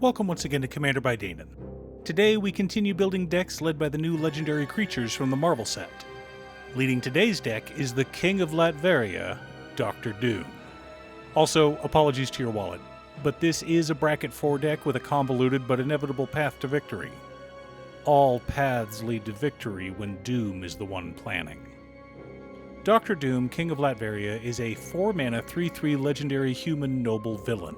Welcome once again to Commander by Danon. Today we continue building decks led by the new legendary creatures from the Marvel set. Leading today's deck is the King of Latveria, Dr. Doom. Also, apologies to your wallet, but this is a bracket 4 deck with a convoluted but inevitable path to victory. All paths lead to victory when Doom is the one planning. Dr. Doom, King of Latveria, is a 4-mana 3/3 legendary human noble villain.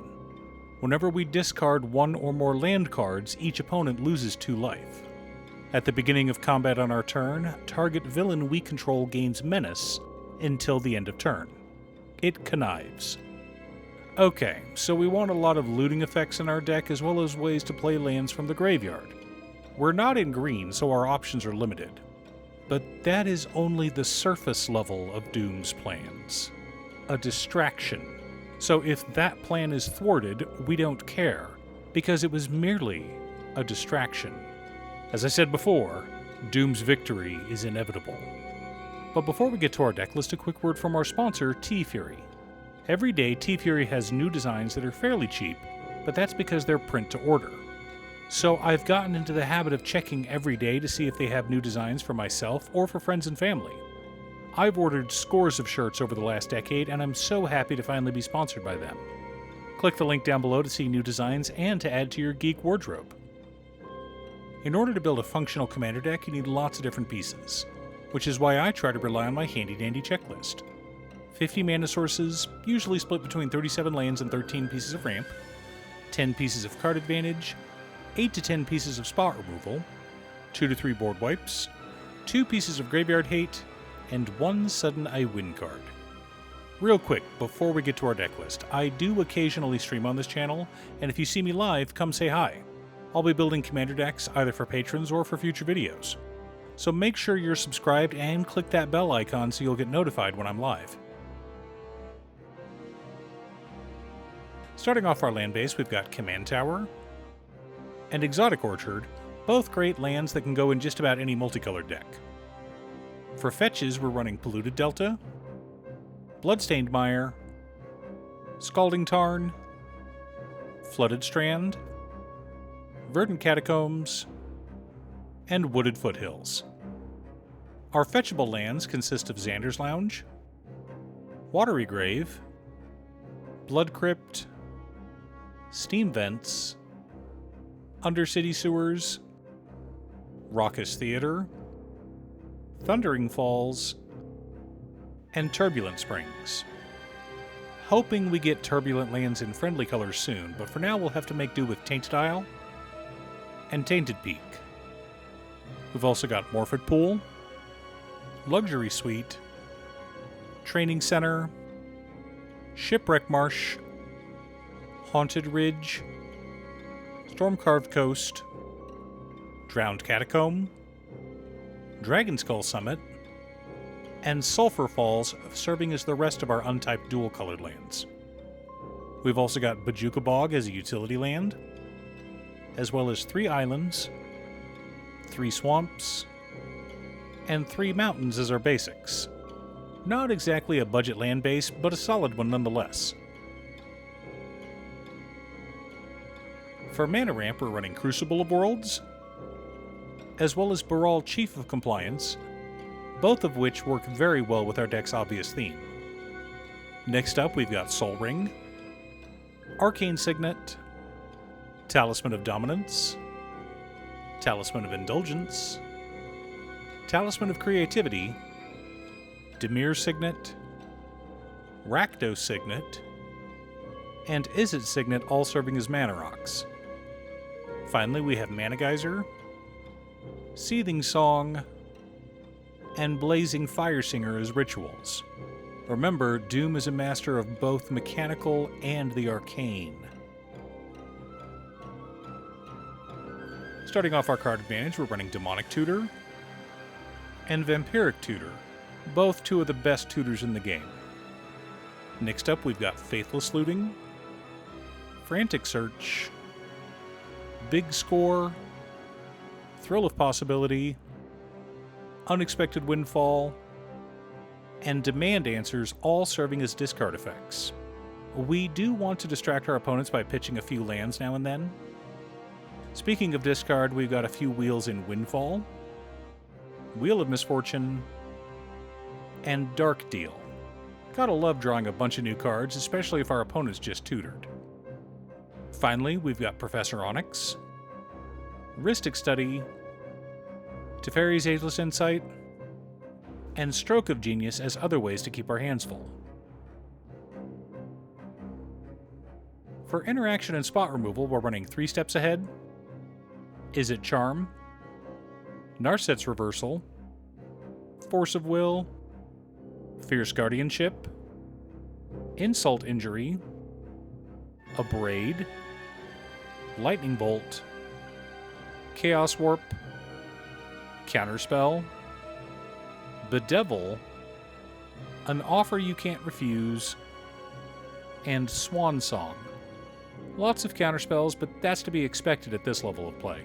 Whenever we discard one or more land cards, each opponent loses 2 life. At the beginning of combat on our turn, target villain we control gains menace until the end of turn. It connives. Okay, so we want a lot of looting effects in our deck as well as ways to play lands from the graveyard. We're not in green, so our options are limited. But that is only the surface level of Doom's plans. A distraction. So if that plan is thwarted, we don't care, because it was merely a distraction. As I said before, Doom's victory is inevitable. But before we get to our deck list, a quick word from our sponsor, T-Fury. Every day, T-Fury has new designs that are fairly cheap, but that's because they're print to order. So I've gotten into the habit of checking every day to see if they have new designs for myself or for friends and family. I've ordered scores of shirts over the last decade, and I'm so happy to finally be sponsored by them. Click the link down below to see new designs and to add to your geek wardrobe. In order to build a functional commander deck, you need lots of different pieces, which is why I try to rely on my handy-dandy checklist. 50 mana sources, usually split between 37 lands and 13 pieces of ramp, 10 pieces of card advantage, 8 to 10 pieces of spot removal, 2 to 3 board wipes, 2 pieces of graveyard hate, and 1 sudden I win card. Real quick, before we get to our deck list, I do occasionally stream on this channel, and if you see me live, come say hi. I'll be building commander decks either for patrons or for future videos. So make sure you're subscribed and click that bell icon so you'll get notified when I'm live. Starting off our land base, we've got Command Tower and Exotic Orchard, both great lands that can go in just about any multicolored deck. For fetches, we're running Polluted Delta, Bloodstained Mire, Scalding Tarn, Flooded Strand, Verdant Catacombs, and Wooded Foothills. Our fetchable lands consist of Xander's Lounge, Watery Grave, Blood Crypt, Steam Vents, Undercity Sewers, Raucous Theater, Thundering Falls, and Turbulent Springs. Hoping we get turbulent lands in friendly colors soon, but for now we'll have to make do with Tainted Isle and Tainted Peak. We've also got Morphed Pool, Luxury Suite, Training Center, Shipwreck Marsh, Haunted Ridge, Storm-Carved Coast, Drowned Catacomb, Dragon Skull Summit, and Sulphur Falls serving as the rest of our untyped dual-colored lands. We've also got Bajuka Bog as a utility land, as well as 3 islands, 3 swamps, and 3 mountains as our basics. Not exactly a budget land base, but a solid one nonetheless. For mana ramp, we're running Crucible of Worlds, as well as Baral Chief of Compliance, both of which work very well with our deck's obvious theme. Next up, we've got Sol Ring, Arcane Signet, Talisman of Dominance, Talisman of Indulgence, Talisman of Creativity, Dimir Signet, Rakdos Signet, and Izzet Signet, all serving as mana rocks. Finally, we have Mana Geyser, Seething Song, and Blazing Fire Singer as rituals. Remember, Doom is a master of both mechanical and the arcane. Starting off our card advantage, we're running Demonic Tutor and Vampiric Tutor, both 2 of the best tutors in the game. Next up, we've got Faithless Looting, Frantic Search, Big Score, Thrill of Possibility, Unexpected Windfall, and Demand Answers, all serving as discard effects. We do want to distract our opponents by pitching a few lands now and then, Speaking of discard, we've got a few wheels in Windfall, Wheel of Misfortune, and Dark Deal. Gotta love drawing a bunch of new cards, especially if our opponent's just tutored. Finally, we've got Professor Onyx, Rhystic Study, Teferi's Ageless Insight, and Stroke of Genius as other ways to keep our hands full. For interaction and spot removal, we're running 3 steps ahead, Is It Charm, Narset's Reversal, Force of Will, Fierce Guardianship, Insult Injury, Abrade, Lightning Bolt, Chaos Warp, Counterspell, Bedevil, An Offer You Can't Refuse, and Swan Song. Lots of counterspells, but that's to be expected at this level of play.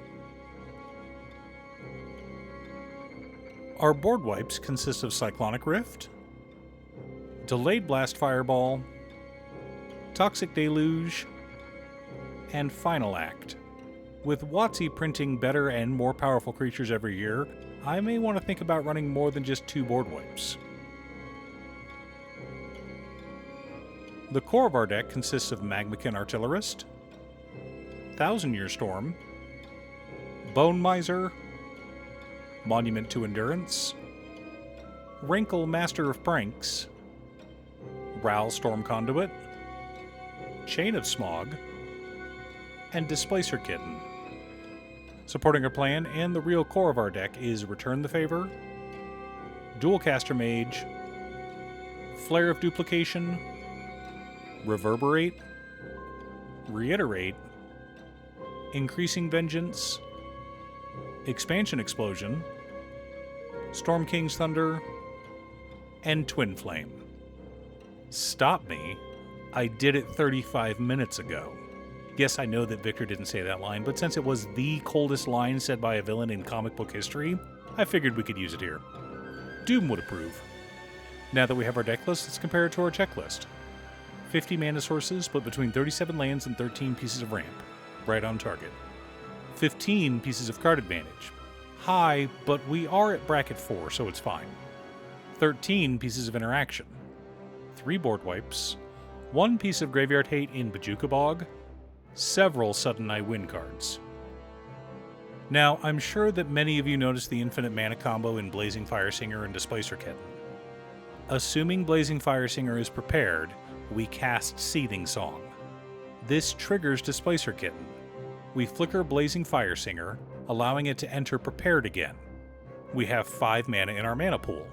Our board wipes consist of Cyclonic Rift, Delayed Blast Fireball, Toxic Deluge, and Final Act. With WotC printing better and more powerful creatures every year, I may want to think about running more than just 2 board wipes. The core of our deck consists of Magmakin Artillerist, Thousand Year Storm, Bone Miser, Monument to Endurance, Wrinkle Master of Pranks, Ral Storm Conduit, Chain of Smog, and Displacer Kitten. Supporting our plan and the real core of our deck is Return the Favor, Dualcaster Mage, Flare of Duplication, Reverberate, Reiterate, Increasing Vengeance, Expansion Explosion, Storm King's Thunder, and Twin Flame. Stop me. I did it 35 minutes ago. Yes, I know that Victor didn't say that line, but since it was the coldest line said by a villain in comic book history, I figured we could use it here. Doom would approve. Now that we have our deck list, let's compare it to our checklist. 50 mana sources, split between 37 lands and 13 pieces of ramp. Right on target. 15 pieces of card advantage. High, but we are at bracket 4, so it's fine. 13 pieces of interaction. 3 board wipes. 1 piece of graveyard hate in Bajuka Bog. Several Sudden I Win cards. Now, I'm sure that many of you noticed the infinite mana combo in Blazing Firesinger and Displacer Kitten. Assuming Blazing Firesinger is prepared, we cast Seething Song. This triggers Displacer Kitten. We flicker Blazing Firesinger, allowing it to enter prepared again. We have 5 mana in our mana pool.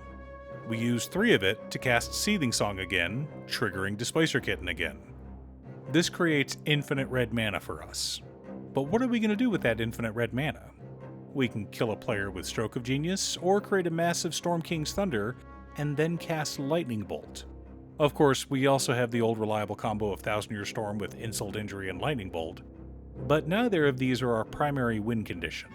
We use 3 of it to cast Seething Song again, triggering Displacer Kitten again. This creates infinite red mana for us. But what are we going to do with that infinite red mana? We can kill a player with Stroke of Genius, or create a massive Storm King's Thunder, and then cast Lightning Bolt. Of course, we also have the old reliable combo of Thousand Year Storm with Insult Injury and Lightning Bolt, but neither of these are our primary win condition.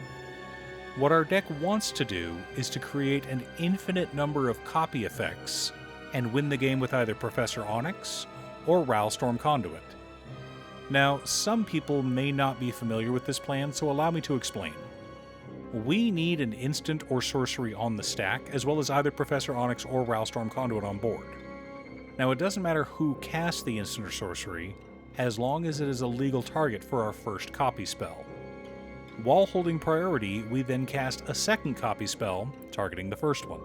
What our deck wants to do is to create an infinite number of copy effects and win the game with either Professor Onyx or Ral Storm Conduit. Now, some people may not be familiar with this plan, so allow me to explain. We need an instant or sorcery on the stack, as well as either Professor Onyx or Ral Storm Conduit on board. Now, it doesn't matter who casts the instant or sorcery, as long as it is a legal target for our first copy spell. While holding priority, we then cast a second copy spell, targeting the first one.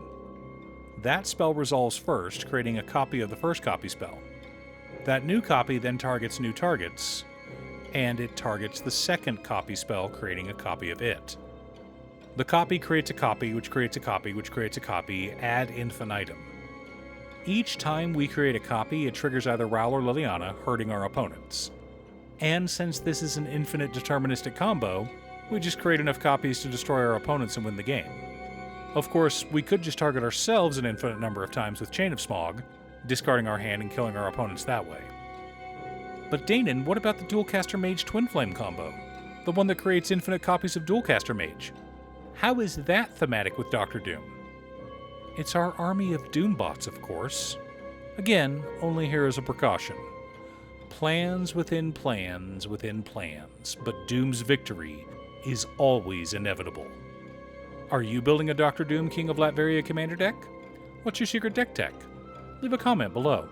That spell resolves first, creating a copy of the first copy spell. That new copy then targets new targets, and it targets the second copy spell, creating a copy of it. The copy creates a copy, which creates a copy, which creates a copy, ad infinitum. Each time we create a copy, it triggers either Ral or Liliana, hurting our opponents. And since this is an infinite deterministic combo, we just create enough copies to destroy our opponents and win the game. Of course, we could just target ourselves an infinite number of times with Chain of Smog, discarding our hand and killing our opponents that way. But Danon, what about the Dualcaster Mage Twin Flame combo? The one that creates infinite copies of Dualcaster Mage? How is that thematic with Dr. Doom? It's our army of Doombots, of course. Again, only here as a precaution. Plans within plans within plans, but Doom's victory is always inevitable. Are you building a Dr. Doom King of Latveria commander deck? What's your secret deck tech? Leave a comment below.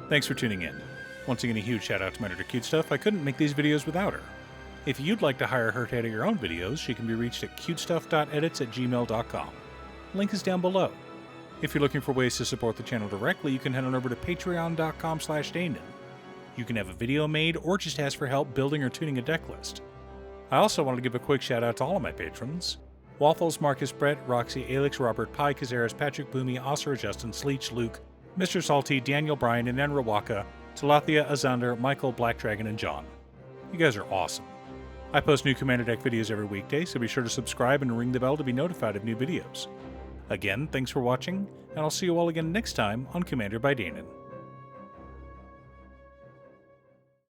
Thanks for tuning in. Once again, a huge shout out to my editor Cutestuff. I couldn't make these videos without her. If you'd like to hire her to edit your own videos, she can be reached at cutestuff.edits@gmail.com. Link is down below. If you're looking for ways to support the channel directly, you can head on over to patreon.com/Danon. You can have a video made or just ask for help building or tuning a deck list. I also want to give a quick shout out to all of my patrons: Waffles, Marcus, Brett, Roxy, Alex, Robert, Pi, Kazaris, Patrick, Boomy, Osir, Justin, Sleech, Luke, Mr. Salty, Daniel, Brian, and Enrawaka, Talathia, Azander, Michael, Black Dragon, and John. You guys are awesome. I post new Commander Deck videos every weekday, so be sure to subscribe and ring the bell to be notified of new videos. Again, thanks for watching, and I'll see you all again next time on Commander by Danon.